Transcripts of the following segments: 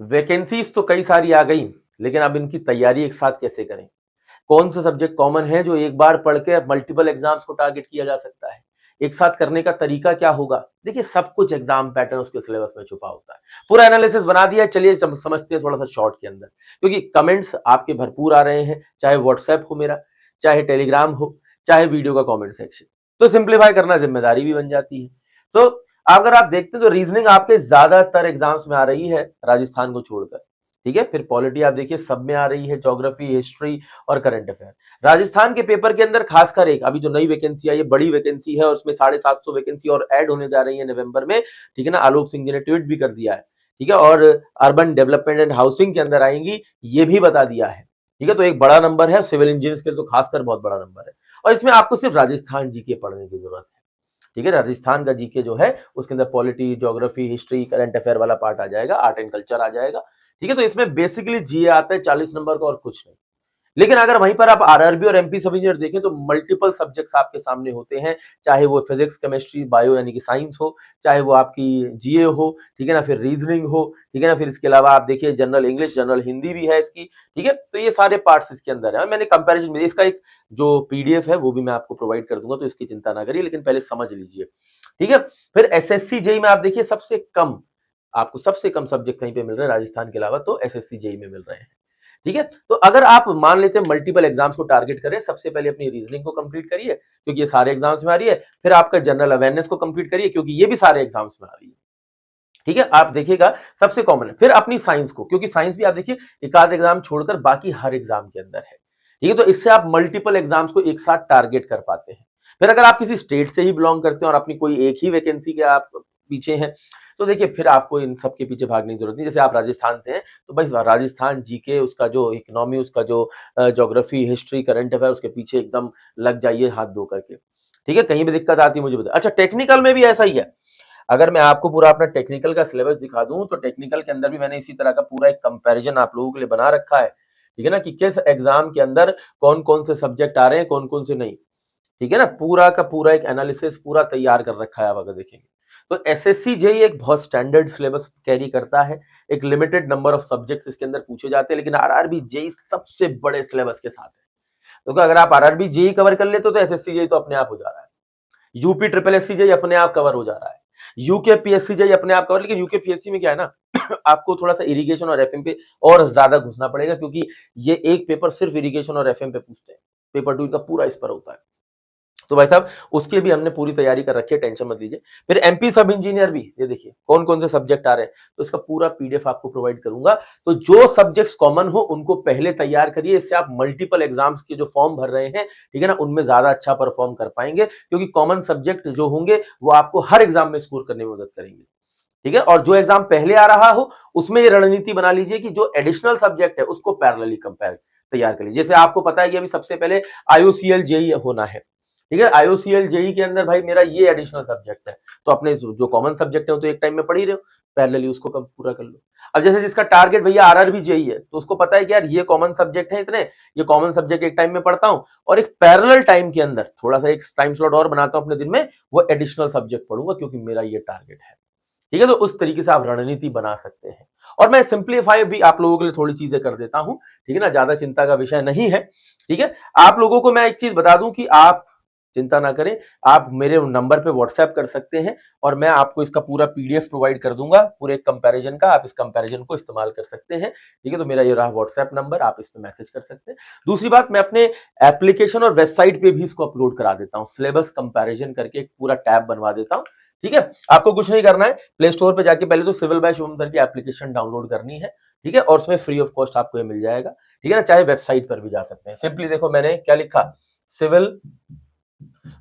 Vacancies तो कई सारी आ गई, लेकिन अब इनकी तैयारी एक साथ कैसे करें? कौन सा सब्जेक्ट कॉमन है जो एक बार पढ़ के मल्टीपल एग्जाम्स को टारगेट किया जा सकता है? एक साथ करने का तरीका क्या होगा? देखिए, सब कुछ एग्जाम पैटर्न उसके सिलेबस में छुपा होता है। पूरा एनालिसिस बना दिया है, चलिए समझते हैं थोड़ा सा शॉर्ट के अंदर, क्योंकि कमेंट्स आपके भरपूर आ रहे हैं, चाहे व्हाट्सएप हो मेरा, चाहे टेलीग्राम हो, चाहे वीडियो का कॉमेंट सेक्शन। तो सिंप्लीफाई करना जिम्मेदारी भी बन जाती है। तो अगर आप देखते हैं तो रीजनिंग आपके ज्यादातर एग्जाम्स में आ रही है, राजस्थान को छोड़कर। ठीक है, फिर पॉलिटी आप देखिए सब में आ रही है, ज्योग्राफी, हिस्ट्री और करंट अफेयर। राजस्थान के पेपर के अंदर खासकर एक अभी जो नई वैकेंसी आई है, बड़ी वैकेंसी है, और उसमें 750 वैकेंसी और ऐड होने जा रही है नवंबर में। ठीक है ना, आलोक सिंह जी ने ट्वीट भी कर दिया है। ठीक है, और अर्बन डेवलपमेंट एंड हाउसिंग के अंदर आएंगी, ये भी बता दिया है। ठीक है, तो एक बड़ा नंबर है, सिविल इंजीनियर्स के लिए तो खासकर बहुत बड़ा नंबर है। और इसमें आपको सिर्फ राजस्थान जीके पढ़ने की जरूरत है। ठीक है, राजस्थान का जीके जो है उसके अंदर polity, geography, history, current affair वाला पार्ट आ जाएगा, आर्ट एंड कल्चर आ जाएगा। ठीक है, तो इसमें बेसिकली जीए आता है 40 नंबर का और कुछ नहीं। लेकिन अगर वहीं पर आप आरआरबी और एमपी सब इंजीनियर देखें तो मल्टीपल सब्जेक्ट्स आपके सामने होते हैं, चाहे वो फिजिक्स, केमिस्ट्री, बायो यानी कि साइंस हो, चाहे वो आपकी जीए हो, ठीक है ना, फिर रीजनिंग हो, ठीक है ना, फिर इसके अलावा आप देखिए जनरल इंग्लिश, जनरल हिंदी भी है इसकी। ठीक है, तो ये सारे पार्ट्स इसके अंदर है। मैंने कंपैरिजन में इसका एक जो पीडीएफ है वो भी मैं आपको प्रोवाइड कर दूंगा, तो इसकी चिंता ना करिए, लेकिन पहले समझ लीजिए। ठीक है, फिर एसएससी जेई में आप देखिए सबसे कम, आपको सबसे कम सब्जेक्ट कहीं पे मिल रहे हैं राजस्थान के अलावा, तो एसएससी जेई में मिल रहे हैं। ठीक है, तो अगर आप मान लेते हैं मल्टीपल एग्जाम्स को टारगेट करें, सबसे पहले अपनी रीजनिंग को कंप्लीट करिए क्योंकि ये सारे एग्जाम्स में आ रही है। फिर आपका जनरल अवेयरनेस को कंप्लीट करिए क्योंकि ये भी सारे एग्जाम्स में आ रही है। ठीक है, आप देखिएगा सबसे कॉमन है। फिर अपनी साइंस को, क्योंकि साइंस भी आप देखिए एक आध एग्जाम छोड़कर बाकी हर एग्जाम के अंदर है। ठीक है, तो इससे आप मल्टीपल एग्जाम्स को एक साथ टारगेट कर पाते हैं। फिर अगर आप किसी स्टेट से ही बिलोंग करते हैं और अपनी कोई एक ही वैकेंसी के आप पीछे हैं, तो देखिए फिर आपको इन सब के पीछे भागने की जरूरत नहीं। जैसे आप राजस्थान से हैं तो बस राजस्थान जीके, उसका जो इकोनॉमी, उसका जो ज्योग्राफी, हिस्ट्री, करंट अफेयर, उसके पीछे एकदम लग जाइए हाथ धो करके। ठीक है, कहीं भी दिक्कत आती है मुझे बताइए। अच्छा, टेक्निकल में भी ऐसा ही है। अगर मैं आपको पूरा अपना टेक्निकल का सिलेबस दिखा दूं तो टेक्निकल के अंदर भी मैंने इसी तरह का पूरा एक कंपैरिजन आप लोगों के लिए बना रखा है। ठीक है ना, कि किस एग्जाम के अंदर कौन कौन से सब्जेक्ट आ रहे हैं, कौन कौन से नहीं। ठीक है ना, पूरा का पूरा एक एनालिसिस पूरा तैयार कर रखा है, आप अगर देखेंगे तो एसएससी जेई एक बहुत स्टैंडर्ड सिलेबस कैरी करता है। एक लिमिटेड नंबर ऑफ सब्जेक्ट्स इसके अंदर पूछे जाते हैं, लेकिन आरआरबी जेई सबसे बड़े सिलेबस के साथ है। तो अगर आप आरआरबी जेई कवर कर लेते हो तो एसएससी जेई तो अपने आप हो जा रहा है। यूपी ट्रिपल एससी जेई अपने आप कवर हो जा रहा है। यूके पीएससी जेई अपने आप कवर, लेकिन यूके पीएससी में क्या है ना आपको थोड़ा सा इरिगेशन और एफएम पे और ज्यादा घुसना पड़ेगा, क्योंकि ये एक पेपर सिर्फ इरिगेशन और एफएम पे पूछते हैं। पेपर 2 का पूरा इस पर होता है। तो भाई साहब उसके भी हमने पूरी तैयारी कर रखी है, टेंशन मत लीजिए। फिर एमपी सब इंजीनियर भी, ये देखिए कौन कौन से सब्जेक्ट आ रहे हैं, तो इसका पूरा पीडीएफ आपको प्रोवाइड करूंगा। तो जो सब्जेक्ट्स कॉमन हो उनको पहले तैयार करिए, इससे आप मल्टीपल एग्जाम्स के जो फॉर्म भर रहे हैं, ठीक है ना, उनमें ज्यादा अच्छा परफॉर्म कर पाएंगे, क्योंकि कॉमन सब्जेक्ट जो होंगे वो आपको हर एग्जाम में स्कोर करने में मदद करेंगे। ठीक है, और जो एग्जाम पहले आ रहा हो उसमें ये रणनीति बना लीजिए कि जो एडिशनल सब्जेक्ट है उसको पैरेलली कंपेयर तैयार कर लीजिए। जैसे आपको पता है कि अभी सबसे पहले आईओसीएल जेई होना है। ठीक है, आईओसीएल जेई के अंदर भाई मेरा ये एडिशनल सब्जेक्ट है, तो अपने जो कॉमन सब्जेक्ट है तो एक टाइम में पढ़ ही रहे हो, पैरेलली उसको पूरा कर लो। अब जैसे जिसका टारगेट भैया आरआरबी जेई है, तो उसको पता है कि यार ये कॉमन सब्जेक्ट है इतने, ये कॉमन सब्जेक्ट एक टाइम में पढ़ता हूं और एक पैरेलल टाइम के अंदर थोड़ा सा एक टाइम स्लॉट और बनाता हूं अपने दिन में, वो एडिशनल सब्जेक्ट पढ़ूंगा क्योंकि मेरा ये टारगेट है। ठीक है, तो उस तरीके से आप रणनीति बना सकते हैं। और मैं सिंप्लीफाई भी आप लोगों के लिए थोड़ी चीजें कर देता हूं, ठीक है ना, ज्यादा चिंता का विषय नहीं है। ठीक है, आप लोगों को मैं एक चीज बता दूं कि आप चिंता ना करें, आप मेरे नंबर पे व्हाट्सएप कर सकते हैं और मैं आपको इसका पूरा पीडीएफ प्रोवाइड कर दूंगा, पूरे कंपैरिजन का। आप इस कंपैरिजन को इस्तेमाल कर सकते हैं। ठीक है, तो मेरा ये रहा व्हाट्सएप नंबर, आप इस पे मैसेज कर सकते हैं। दूसरी बात, मैं अपने एप्लीकेशन और वेबसाइट पे भी इसको अपलोड करा देता हूँ, सिलेबस कंपैरिजन करके एक पूरा टैब बनवा देता हूँ। ठीक है, आपको कुछ नहीं करना है, प्ले स्टोर पे जाके पहले तो सिविल बाय शुभम सर की एप्लीकेशन डाउनलोड करनी है। ठीक है, और उसमें फ्री ऑफ कॉस्ट आपको ये मिल जाएगा। ठीक है ना, चाहे वेबसाइट पर भी जा सकते हैं। सिंपली देखो मैंने क्या लिखा, civil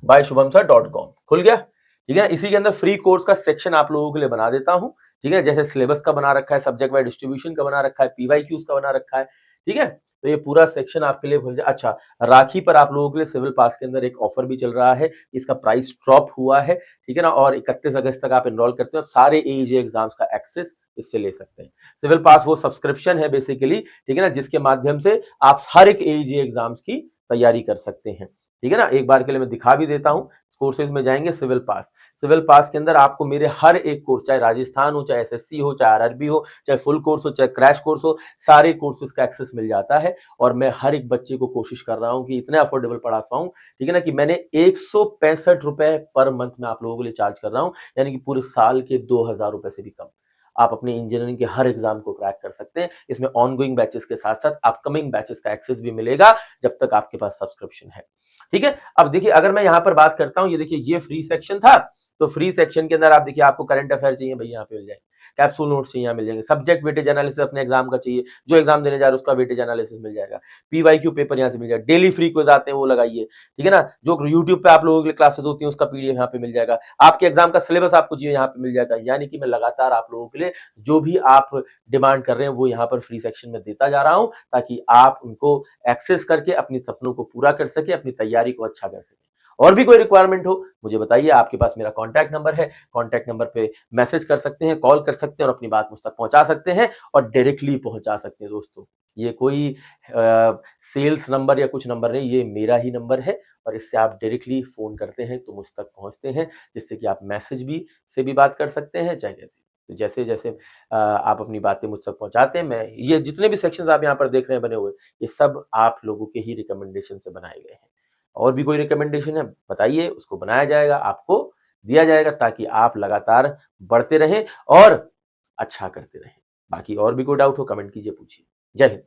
by Shubham sir .com खुल गया। ठीक है, इसी के अंदर फ्री कोर्स का सेक्शन आप लोगों के लिए बना देता हूं। ठीक है, जैसे सिलेबस का बना रखा है, सब्जेक्ट वाइज डिस्ट्रीब्यूशन का बना रखा है, पीवाईक्यूज का बना रखा है। ठीक है, तो ये पूरा सेक्शन आपके लिए खुल जाए। अच्छा, राखी पर आप लोगों के लिए सिविल पास के अंदर एक ऑफर भी चल रहा है, इसका प्राइस ड्रॉप हुआ है। ठीक है ना, और 31 अगस्त तक आप एनरोल करते हो, सारे एईजे एग्जाम्स का एक्सेस इससे ले सकते हैं। सिविल पास वो सब्सक्रिप्शन है बेसिकली, ठीक है ना, जिसके माध्यम से आप हर एक एईजे एग्जाम्स की तैयारी कर सकते हैं। ठीक है ना, एक बार के लिए मैं दिखा भी देता हूं, कोर्सेज में जाएंगे सिविल पास। सिविल पास के अंदर आपको मेरे हर एक कोर्स, चाहे राजस्थान हो, चाहे एसएससी हो, चाहे आरआरबी हो, चाहे फुल कोर्स हो, चाहे क्रैश कोर्स हो, सारे कोर्सेज का एक्सेस मिल जाता है। और मैं हर एक बच्चे को कोशिश कर रहा हूं कि इतने अफोर्डेबल पढ़ाता हूं, ठीक है ना, कि मैंने 165 रुपए पर मंथ में आप लोगों के लिए चार्ज कर रहा हूं, यानी कि पूरे साल के 2000 रुपए से भी कम आप अपने इंजीनियरिंग के हर एग्जाम को क्रैक कर सकते हैं। इसमें ऑनगोइंग बैचेस के साथ साथ अपकमिंग बैचेस का एक्सेस भी मिलेगा जब तक आपके पास सब्सक्रिप्शन है। ठीक है, अब देखिए अगर मैं यहां पर बात करता हूं, ये देखिए ये फ्री सेक्शन था, तो फ्री सेक्शन के अंदर आप देखिए आपको करंट अफेयर चाहिए भैया यहाँ पे मिल जाएंगे, कैप्सूल नोट्स चाहिए यहाँ मिल जाएंगे, सब्जेक्ट वेटेज एनालिसिस अपने एग्जाम का चाहिए, जो एग्जाम देने जा रहे हैं उसका वेटेज एनालिसिस मिल जाएगा, पीवाईक्यू पेपर यहाँ से मिल जाएगा, डेली फ्री क्विज आते हैं वो लगाइए, ठीक है ना, जो यूट्यूब पे आप लोगों के लिए क्लासेस होती हैं उसका पीडीएफ यहाँ पे मिल जाएगा, आपके एग्जाम का सिलेबस आपको चाहिए यहाँ पे मिल जाएगा। यानी कि मैं लगातार आप लोगों के लिए जो भी आप डिमांड कर रहे हैं वो यहाँ पर फ्री सेक्शन में देता जा रहा हूं, ताकि आप उनको एक्सेस करके अपने सपनों को पूरा कर सके, अपनी तैयारी को अच्छा कर सके। और भी कोई रिक्वायरमेंट हो मुझे बताइए, आपके पास मेरा कॉन्टैक्ट नंबर है, कॉन्टैक्ट नंबर पे मैसेज कर सकते हैं, कॉल कर सकते हैं और अपनी बात मुझ तक पहुंचा सकते हैं और डायरेक्टली पहुंचा सकते हैं। दोस्तों ये कोई सेल्स नंबर या कुछ नंबर नहीं, ये मेरा ही नंबर है और इससे आप डायरेक्टली फोन करते हैं तो मुझ तक पहुंचते हैं, जिससे कि आप मैसेज भी से भी बात कर सकते हैं, चाहे जैसे तो जैसे जैसे आप अपनी बातें मुझ तक पहुंचाते हैं, मैं ये जितने भी सेक्शंस आप यहाँ पर देख रहे हैं बने हुए, ये सब आप लोगों के ही रिकमेंडेशन से बनाए गए हैं। और भी कोई रिकमेंडेशन है बताइए, उसको बनाया जाएगा, आपको दिया जाएगा, ताकि आप लगातार बढ़ते रहें और अच्छा करते रहें। बाकी और भी कोई डाउट हो कमेंट कीजिए, पूछिए। जय हिंद।